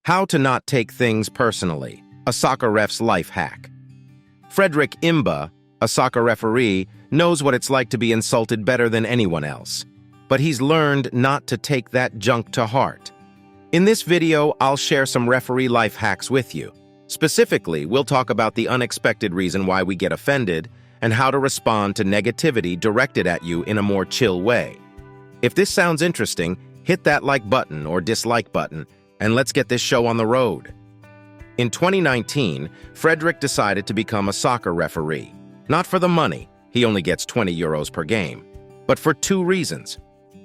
How to not take things personally, a soccer ref's life hack. Fredrik Imba, a soccer referee, knows what it's like to be insulted better than anyone else. But he's learned not to take that junk to heart. In this video, I'll share some referee life hacks with you. Specifically, we'll talk about the unexpected reason why we get offended and how to respond to negativity directed at you in a more chill way. If this sounds interesting, hit that like button or dislike button, and let's get this show on the road. In 2019, Fredrik decided to become a soccer referee. Not for the money, he only gets 20 euros per game, but for two reasons.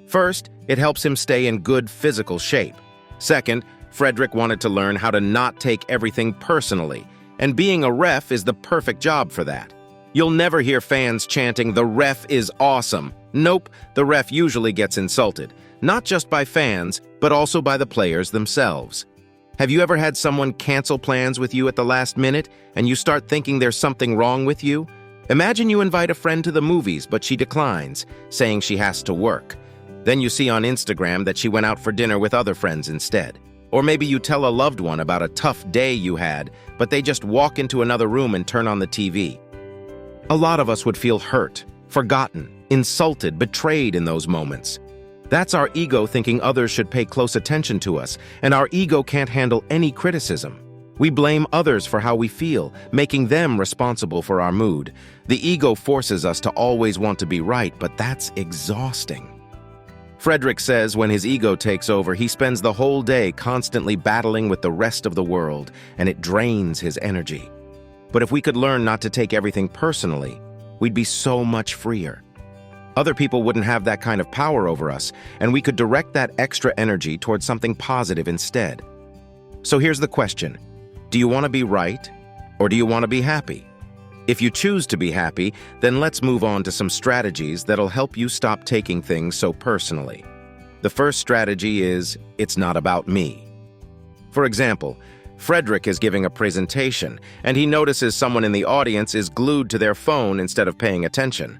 First, it helps him stay in good physical shape. Second, Fredrik wanted to learn how to not take everything personally, and being a ref is the perfect job for that. You'll never hear fans chanting, "The ref is awesome." Nope, the ref usually gets insulted, not just by fans, but also by the players themselves. Have you ever had someone cancel plans with you at the last minute, and you start thinking there's something wrong with you? Imagine you invite a friend to the movies, but she declines, saying she has to work. Then you see on Instagram that she went out for dinner with other friends instead. Or maybe you tell a loved one about a tough day you had, but they just walk into another room and turn on the TV. A lot of us would feel hurt, forgotten, insulted, betrayed in those moments. That's our ego thinking others should pay close attention to us, and our ego can't handle any criticism. We blame others for how we feel, making them responsible for our mood. The ego forces us to always want to be right, but that's exhausting. Fredrik says when his ego takes over, he spends the whole day constantly battling with the rest of the world, and it drains his energy. But if we could learn not to take everything personally, we'd be so much freer. Other people wouldn't have that kind of power over us, and we could direct that extra energy towards something positive instead. So here's the question. Do you want to be right, or do you want to be happy? If you choose to be happy, then let's move on to some strategies that'll help you stop taking things so personally. The first strategy is, it's not about me. For example, Fredrik is giving a presentation, and he notices someone in the audience is glued to their phone instead of paying attention.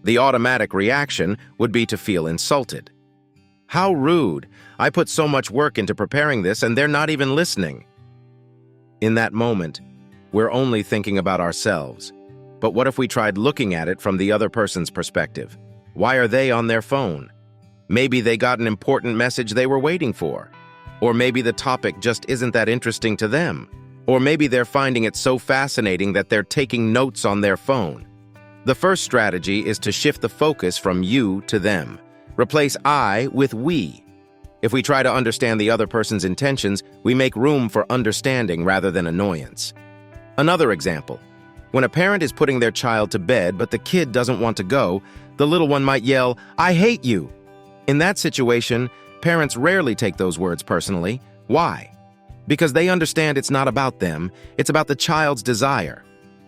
The automatic reaction would be to feel insulted. How rude! I put so much work into preparing this and they're not even listening. In that moment, we're only thinking about ourselves. But what if we tried looking at it from the other person's perspective? Why are they on their phone? Maybe they got an important message they were waiting for. Or maybe the topic just isn't that interesting to them. Or maybe they're finding it so fascinating that they're taking notes on their phone. The first strategy is to shift the focus from you to them. Replace I with we. If we try to understand the other person's intentions, we make room for understanding rather than annoyance. Another example. When a parent is putting their child to bed but the kid doesn't want to go, the little one might yell, "I hate you." In that situation, parents rarely take those words personally. Why? Because they understand it's not about them, it's about the child's desire.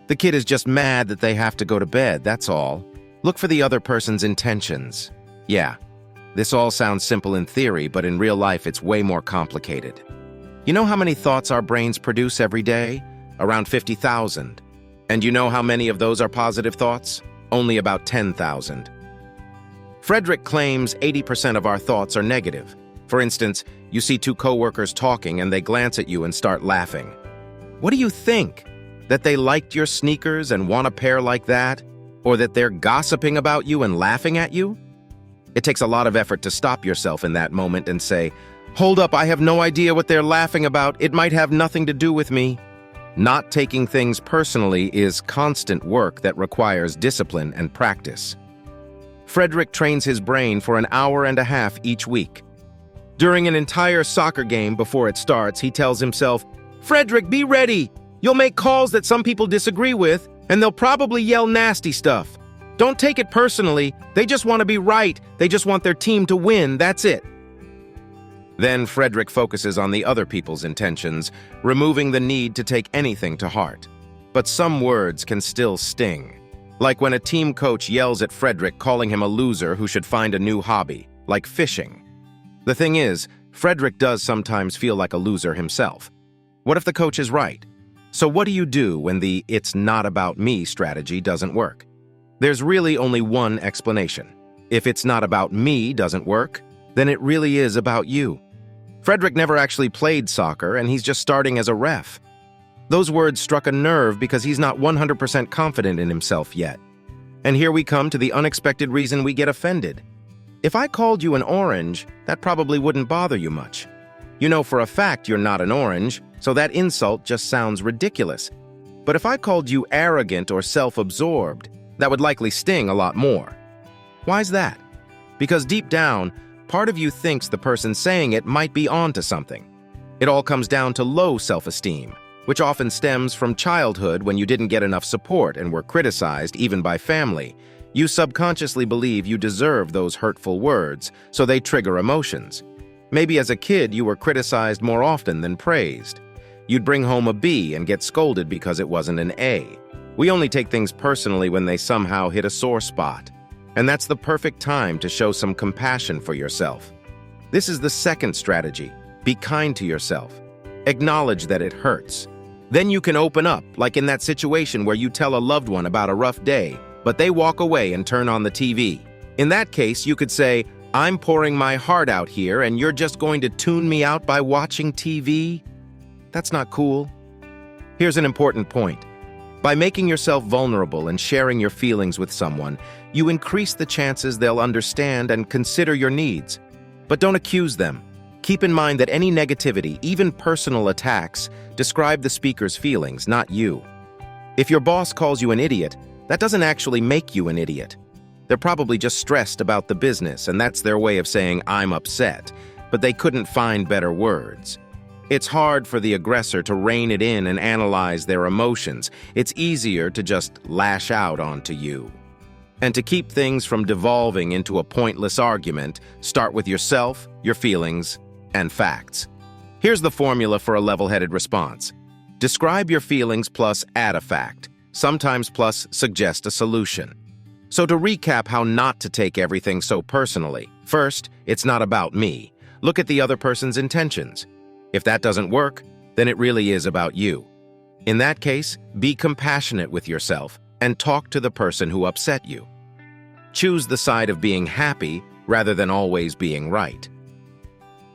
The kid is just mad that they have to go to bed, that's all. Look for the other person's intentions. Yeah, this all sounds simple in theory, but in real life it's way more complicated. You know how many thoughts our brains produce every day? Around 50,000. And you know how many of those are positive thoughts? Only about 10,000. Fredrik claims 80% of our thoughts are negative. For instance, you see two coworkers talking and they glance at you and start laughing. What do you think? That they liked your sneakers and want a pair like that? Or that they're gossiping about you and laughing at you? It takes a lot of effort to stop yourself in that moment and say, "Hold up, I have no idea what they're laughing about. It might have nothing to do with me." Not taking things personally is constant work that requires discipline and practice. Fredrik trains his brain for an hour and a half each week. During an entire soccer game before it starts, he tells himself, "Fredrik, be ready! You'll make calls that some people disagree with, and they'll probably yell nasty stuff. Don't take it personally. They just want to be right. They just want their team to win. That's it." Then Fredrik focuses on the other people's intentions, removing the need to take anything to heart. But some words can still sting. Like when a team coach yells at Fredrik, calling him a loser who should find a new hobby, like fishing. The thing is, Fredrik does sometimes feel like a loser himself. What if the coach is right? So what do you do when the "it's not about me" strategy doesn't work? There's really only one explanation. If "it's not about me" doesn't work, then it really is about you. Fredrik never actually played soccer, and he's just starting as a ref. Those words struck a nerve because he's not 100% confident in himself yet. And here we come to the unexpected reason we get offended. If I called you an orange, that probably wouldn't bother you much. You know for a fact you're not an orange, so that insult just sounds ridiculous. But if I called you arrogant or self-absorbed, that would likely sting a lot more. Why's that? Because deep down, part of you thinks the person saying it might be onto something. It all comes down to low self-esteem, which often stems from childhood when you didn't get enough support and were criticized even by family. You subconsciously believe you deserve those hurtful words, so they trigger emotions. Maybe as a kid you were criticized more often than praised. You'd bring home a B and get scolded because it wasn't an A. We only take things personally when they somehow hit a sore spot. And that's the perfect time to show some compassion for yourself. This is the second strategy. Be kind to yourself. Acknowledge that it hurts. Then you can open up, like in that situation where you tell a loved one about a rough day, but they walk away and turn on the TV. In that case, you could say, "I'm pouring my heart out here and you're just going to tune me out by watching TV?" That's not cool. Here's an important point. By making yourself vulnerable and sharing your feelings with someone, you increase the chances they'll understand and consider your needs. But don't accuse them. Keep in mind that any negativity, even personal attacks, describe the speaker's feelings, not you. If your boss calls you an idiot, that doesn't actually make you an idiot. They're probably just stressed about the business, and that's their way of saying, "I'm upset," but they couldn't find better words. It's hard for the aggressor to rein it in and analyze their emotions. It's easier to just lash out onto you. And to keep things from devolving into a pointless argument, start with yourself, your feelings, and facts. Here's the formula for a level-headed response. Describe your feelings plus add a fact, sometimes plus suggest a solution. So to recap how not to take everything so personally, first, it's not about me. Look at the other person's intentions. If that doesn't work, then it really is about you. In that case, be compassionate with yourself and talk to the person who upset you. Choose the side of being happy rather than always being right.